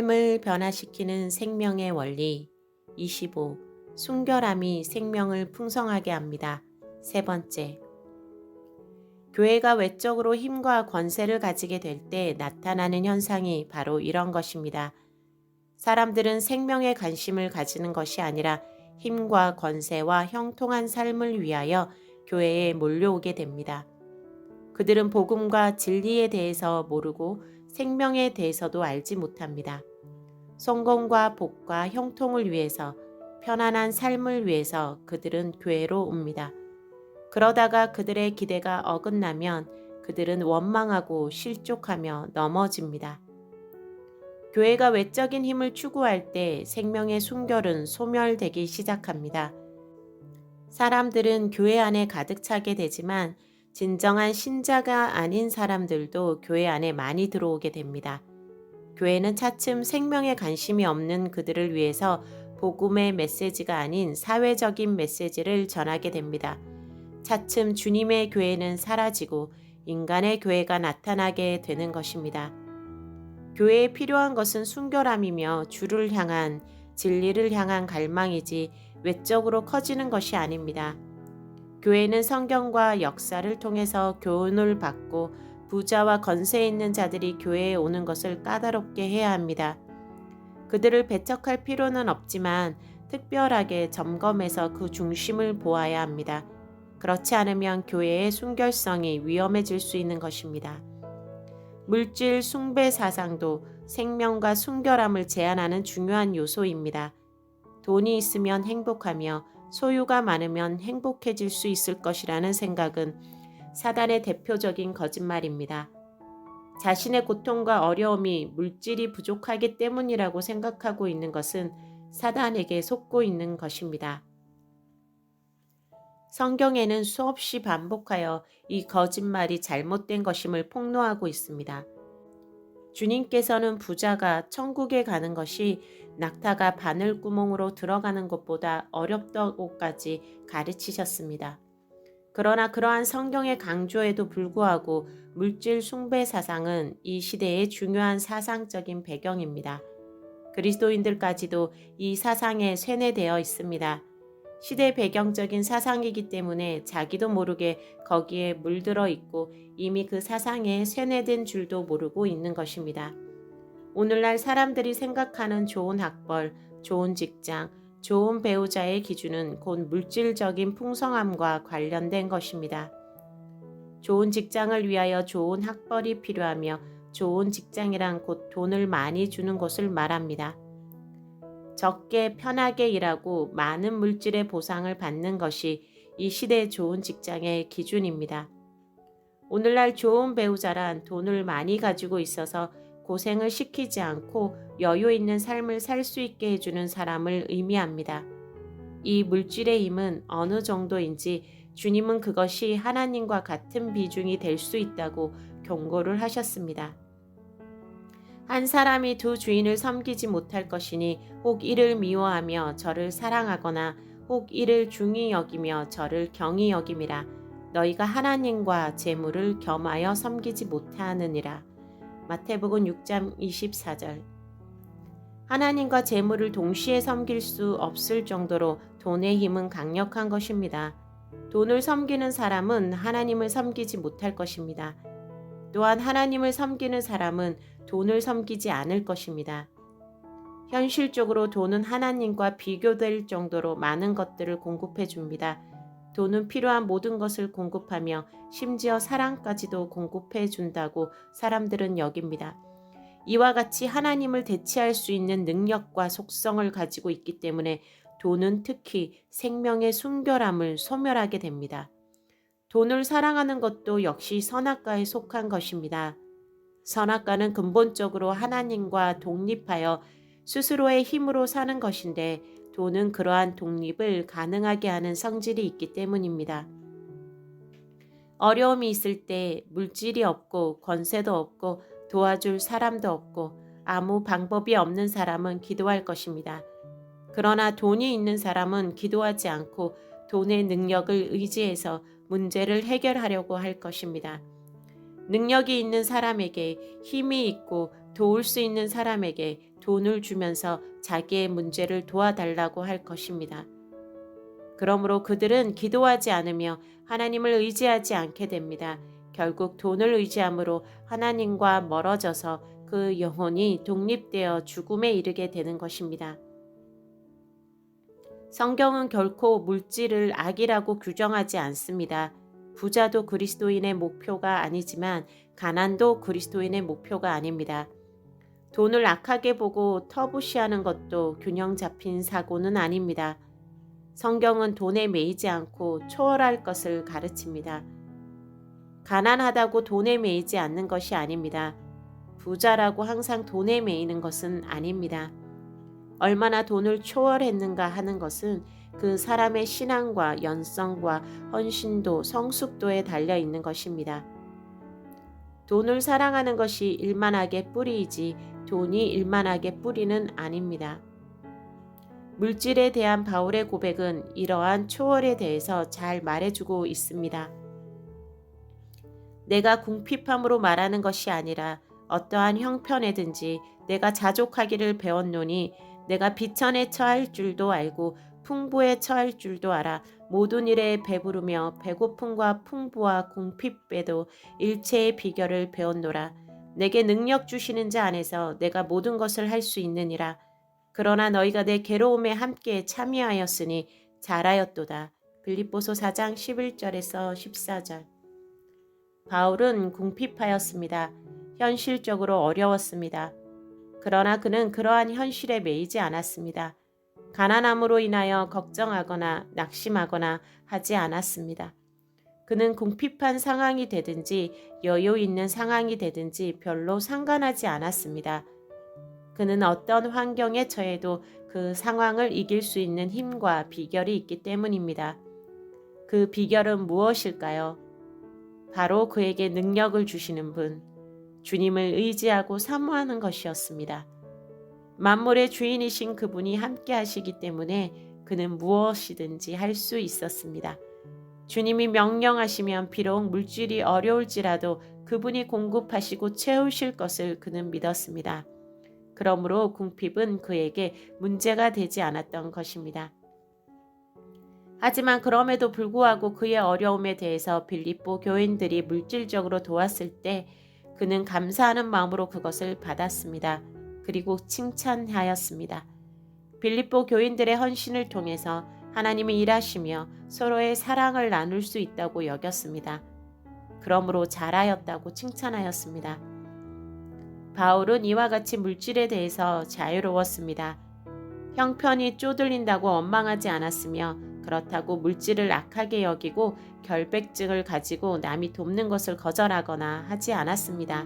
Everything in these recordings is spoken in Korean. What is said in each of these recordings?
삶을 변화시키는 생명의 원리 25. 순결함이 생명을 풍성하게 합니다. 세 번째, 교회가 외적으로 힘과 권세를 가지게 될 때 나타나는 현상이 바로 이런 것입니다. 사람들은 생명에 관심을 가지는 것이 아니라 힘과 권세와 형통한 삶을 위하여 교회에 몰려오게 됩니다. 그들은 복음과 진리에 대해서 모르고 생명에 대해서도 알지 못합니다. 성공과 복과 형통을 위해서, 편안한 삶을 위해서 그들은 교회로 옵니다. 그러다가 그들의 기대가 어긋나면 그들은 원망하고 실족하며 넘어집니다. 교회가 외적인 힘을 추구할 때 생명의 순결은 소멸되기 시작합니다. 사람들은 교회 안에 가득 차게 되지만 진정한 신자가 아닌 사람들도 교회 안에 많이 들어오게 됩니다. 교회는 차츰 생명에 관심이 없는 그들을 위해서 복음의 메시지가 아닌 사회적인 메시지를 전하게 됩니다. 차츰 주님의 교회는 사라지고 인간의 교회가 나타나게 되는 것입니다. 교회에 필요한 것은 순결함이며 주를 향한, 진리를 향한 갈망이지 외적으로 커지는 것이 아닙니다. 교회는 성경과 역사를 통해서 교훈을 받고 부자와 건세 있는 자들이 교회에 오는 것을 까다롭게 해야 합니다. 그들을 배척할 필요는 없지만 특별하게 점검해서 그 중심을 보아야 합니다. 그렇지 않으면 교회의 순결성이 위험해질 수 있는 것입니다. 물질 숭배 사상도 생명과 순결함을 제한하는 중요한 요소입니다. 돈이 있으면 행복하며 소유가 많으면 행복해질 수 있을 것이라는 생각은 사단의 대표적인 거짓말입니다. 자신의 고통과 어려움이 물질이 부족하기 때문이라고 생각하고 있는 것은 사단에게 속고 있는 것입니다. 성경에는 수없이 반복하여 이 거짓말이 잘못된 것임을 폭로하고 있습니다. 주님께서는 부자가 천국에 가는 것이 낙타가 바늘구멍으로 들어가는 것보다 어렵다고까지 가르치셨습니다. 그러나 그러한 성경의 강조에도 불구하고 물질 숭배 사상은 이 시대의 중요한 사상적인 배경입니다. 그리스도인들까지도 이 사상에 세뇌되어 있습니다. 시대 배경적인 사상이기 때문에 자기도 모르게 거기에 물들어 있고 이미 그 사상에 세뇌된 줄도 모르고 있는 것입니다. 오늘날 사람들이 생각하는 좋은 학벌, 좋은 직장, 좋은 배우자의 기준은 곧 물질적인 풍성함과 관련된 것입니다. 좋은 직장을 위하여 좋은 학벌이 필요하며 좋은 직장이란 곧 돈을 많이 주는 것을 말합니다. 적게 편하게 일하고 많은 물질의 보상을 받는 것이 이 시대의 좋은 직장의 기준입니다. 오늘날 좋은 배우자란 돈을 많이 가지고 있어서 고생을 시키지 않고 여유 있는 삶을 살 수 있게 해주는 사람을 의미합니다. 이 물질의 힘은 어느 정도인지 주님은 그것이 하나님과 같은 비중이 될 수 있다고 경고를 하셨습니다. 한 사람이 두 주인을 섬기지 못할 것이니 혹 이를 미워하며 저를 사랑하거나 혹 이를 중히 여기며 저를 경히 여김이라. 너희가 하나님과 재물을 겸하여 섬기지 못하느니라. 마태복음 6장 24절. 하나님과 재물을 동시에 섬길 수 없을 정도로 돈의 힘은 강력한 것입니다. 돈을 섬기는 사람은 하나님을 섬기지 못할 것입니다. 또한 하나님을 섬기는 사람은 돈을 섬기지 않을 것입니다. 현실적으로 돈은 하나님과 비교될 정도로 많은 것들을 공급해 줍니다. 돈은 필요한 모든 것을 공급하며 심지어 사랑까지도 공급해 준다고 사람들은 여깁니다. 이와 같이 하나님을 대체할 수 있는 능력과 속성을 가지고 있기 때문에 돈은 특히 생명의 순결함을 소멸하게 됩니다. 돈을 사랑하는 것도 역시 선악과에 속한 것입니다. 선악과는 근본적으로 하나님과 독립하여 스스로의 힘으로 사는 것인데 돈은 그러한 독립을 가능하게 하는 성질이 있기 때문입니다. 어려움이 있을 때 물질이 없고 권세도 없고 도와줄 사람도 없고 아무 방법이 없는 사람은 기도할 것입니다. 그러나 돈이 있는 사람은 기도하지 않고 돈의 능력을 의지해서 문제를 해결하려고 할 것입니다. 능력이 있는 사람에게, 힘이 있고 도울 수 있는 사람에게 돈을 주면서 자기의 문제를 도와달라고 할 것입니다. 그러므로 그들은 기도하지 않으며 하나님을 의지하지 않게 됩니다. 결국 돈을 의지함으로 하나님과 멀어져서 그 영혼이 독립되어 죽음에 이르게 되는 것입니다. 성경은 결코 물질을 악이라고 규정하지 않습니다. 부자도 그리스도인의 목표가 아니지만 가난도 그리스도인의 목표가 아닙니다. 돈을 악하게 보고 터부시하는 것도 균형 잡힌 사고는 아닙니다. 성경은 돈에 매이지 않고 초월할 것을 가르칩니다. 가난하다고 돈에 매이지 않는 것이 아닙니다. 부자라고 항상 돈에 매이는 것은 아닙니다. 얼마나 돈을 초월했는가 하는 것은 그 사람의 신앙과 연성과 헌신도, 성숙도에 달려 있는 것입니다. 돈을 사랑하는 것이 일만하게 뿌리이지 돈이 일만하게 뿌리는 아닙니다. 물질에 대한 바울의 고백은 이러한 초월에 대해서 잘 말해주고 있습니다. 내가 궁핍함으로 말하는 것이 아니라 어떠한 형편에든지 내가 자족하기를 배웠노니 내가 비천에 처할 줄도 알고 풍부에 처할 줄도 알아. 모든 일에 배부르며 배고픔과 풍부와 궁핍에도 일체의 비결을 배웠노라. 내게 능력 주시는 자 안에서 내가 모든 것을 할 수 있느니라. 그러나 너희가 내 괴로움에 함께 참여하였으니 잘하였도다. 빌립보서 4장 11절에서 14절. 바울은 궁핍하였습니다. 현실적으로 어려웠습니다. 그러나 그는 그러한 현실에 매이지 않았습니다. 가난함으로 인하여 걱정하거나 낙심하거나 하지 않았습니다. 그는 궁핍한 상황이 되든지 여유 있는 상황이 되든지 별로 상관하지 않았습니다. 그는 어떤 환경에 처해도 그 상황을 이길 수 있는 힘과 비결이 있기 때문입니다. 그 비결은 무엇일까요? 바로 그에게 능력을 주시는 분, 주님을 의지하고 사모하는 것이었습니다. 만물의 주인이신 그분이 함께 하시기 때문에 그는 무엇이든지 할 수 있었습니다. 주님이 명령하시면 비록 물질이 어려울지라도 그분이 공급하시고 채우실 것을 그는 믿었습니다. 그러므로 궁핍은 그에게 문제가 되지 않았던 것입니다. 하지만 그럼에도 불구하고 그의 어려움에 대해서 빌립보 교인들이 물질적으로 도왔을 때 그는 감사하는 마음으로 그것을 받았습니다. 그리고 칭찬하였습니다. 빌립보 교인들의 헌신을 통해서 하나님이 일하시며 서로의 사랑을 나눌 수 있다고 여겼습니다. 그러므로 잘하였다고 칭찬하였습니다. 바울은 이와 같이 물질에 대해서 자유로웠습니다. 형편이 쪼들린다고 원망하지 않았으며 그렇다고 물질을 악하게 여기고 결백증을 가지고 남이 돕는 것을 거절하거나 하지 않았습니다.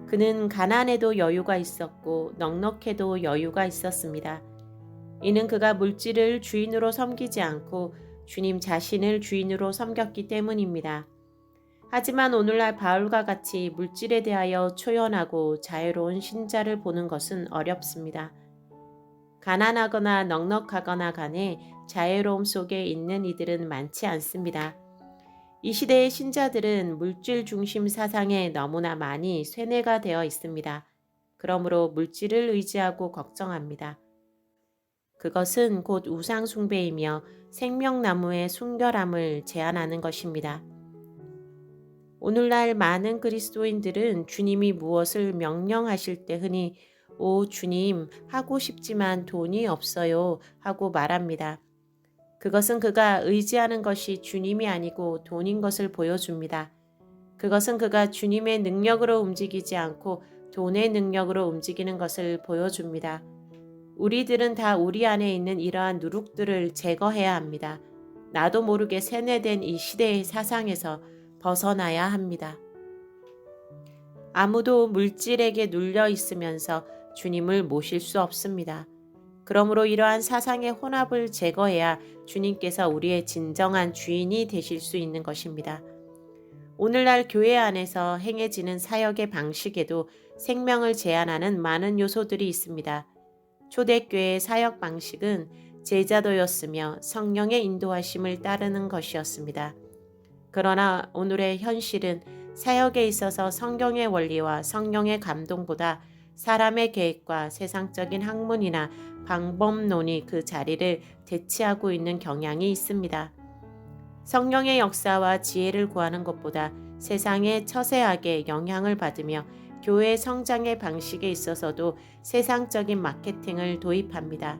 그는 가난해도 여유가 있었고 넉넉해도 여유가 있었습니다. 이는 그가 물질을 주인으로 섬기지 않고 주님 자신을 주인으로 섬겼기 때문입니다. 하지만 오늘날 바울과 같이 물질에 대하여 초연하고 자유로운 신자를 보는 것은 어렵습니다. 가난하거나 넉넉하거나 간에 자유로움 속에 있는 이들은 많지 않습니다. 이 시대의 신자들은 물질 중심 사상에 너무나 많이 쇠뇌가 되어 있습니다. 그러므로 물질을 의지하고 걱정합니다. 그것은 곧 우상 숭배이며 생명나무의 순결함을 제한하는 것입니다. 오늘날 많은 그리스도인들은 주님이 무엇을 명령하실 때 흔히 오 주님 하고 싶지만 돈이 없어요 하고 말합니다. 그것은 그가 의지하는 것이 주님이 아니고 돈인 것을 보여줍니다. 그것은 그가 주님의 능력으로 움직이지 않고 돈의 능력으로 움직이는 것을 보여줍니다. 우리들은 다 우리 안에 있는 이러한 누룩들을 제거해야 합니다. 나도 모르게 세뇌된 이 시대의 사상에서 벗어나야 합니다. 아무도 물질에게 눌려 있으면서 주님을 모실 수 없습니다. 그러므로 이러한 사상의 혼합을 제거해야 주님께서 우리의 진정한 주인이 되실 수 있는 것입니다. 오늘날 교회 안에서 행해지는 사역의 방식에도 생명을 제한하는 많은 요소들이 있습니다. 초대교회의 사역 방식은 제자도였으며 성령의 인도하심을 따르는 것이었습니다. 그러나 오늘의 현실은 사역에 있어서 성경의 원리와 성령의 감동보다 사람의 계획과 세상적인 학문이나 방법론이 그 자리를 대체하고 있는 경향이 있습니다. 성령의 역사와 지혜를 구하는 것보다 세상의 처세하게 영향을 받으며 교회 성장의 방식에 있어서도 세상적인 마케팅을 도입합니다.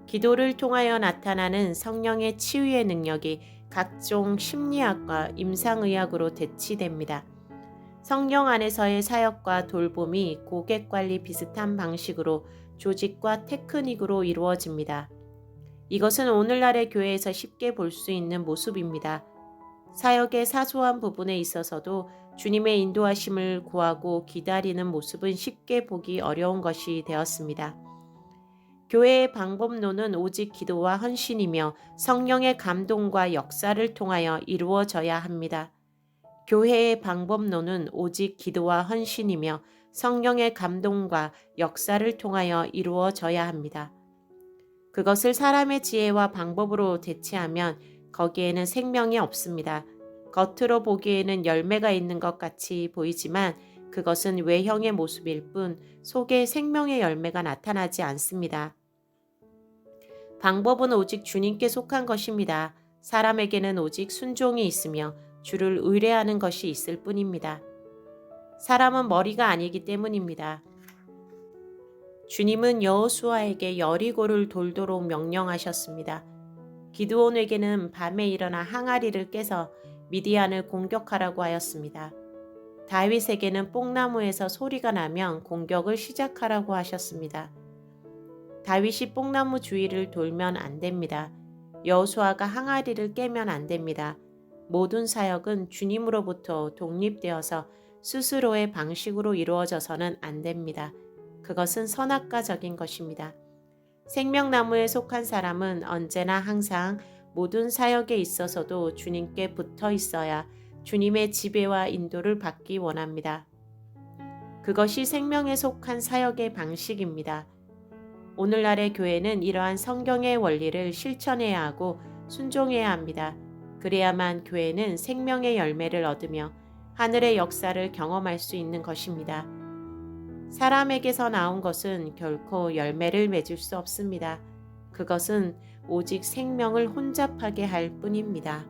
기도를 통하여 나타나는 성령의 치유의 능력이 각종 심리학과 임상의학으로 대치됩니다. 성령 안에서의 사역과 돌봄이 고객 관리 비슷한 방식으로 조직과 테크닉으로 이루어집니다. 이것은 오늘날의 교회에서 쉽게 볼 수 있는 모습입니다. 사역의 사소한 부분에 있어서도 주님의 인도하심을 구하고 기다리는 모습은 쉽게 보기 어려운 것이 되었습니다. 교회의 방법론은 오직 기도와 헌신이며 성령의 감동과 역사를 통하여 이루어져야 합니다. 교회의 방법론은 오직 기도와 헌신이며 성령의 감동과 역사를 통하여 이루어져야 합니다. 그것을 사람의 지혜와 방법으로 대체하면 거기에는 생명이 없습니다. 겉으로 보기에는 열매가 있는 것 같이 보이지만 그것은 외형의 모습일 뿐 속에 생명의 열매가 나타나지 않습니다. 방법은 오직 주님께 속한 것입니다. 사람에게는 오직 순종이 있으며 주를 의뢰하는 것이 있을 뿐입니다. 사람은 머리가 아니기 때문입니다. 주님은 여호수아에게 여리고를 돌도록 명령하셨습니다. 기드온에게는 밤에 일어나 항아리를 깨서 미디안을 공격하라고 하였습니다. 다윗에게는 뽕나무에서 소리가 나면 공격을 시작하라고 하셨습니다. 다윗이 뽕나무 주위를 돌면 안 됩니다. 여호수아가 항아리를 깨면 안 됩니다. 모든 사역은 주님으로부터 독립되어서 스스로의 방식으로 이루어져서는 안 됩니다. 그것은 선악과적인 것입니다. 생명나무에 속한 사람은 언제나 항상 모든 사역에 있어서도 주님께 붙어 있어야 주님의 지배와 인도를 받기 원합니다. 그것이 생명에 속한 사역의 방식입니다. 오늘날의 교회는 이러한 성경의 원리를 실천해야 하고 순종해야 합니다. 그래야만 교회는 생명의 열매를 얻으며 하늘의 역사를 경험할 수 있는 것입니다. 사람에게서 나온 것은 결코 열매를 맺을 수 없습니다. 그것은 오직 생명을 혼잡하게 할 뿐입니다.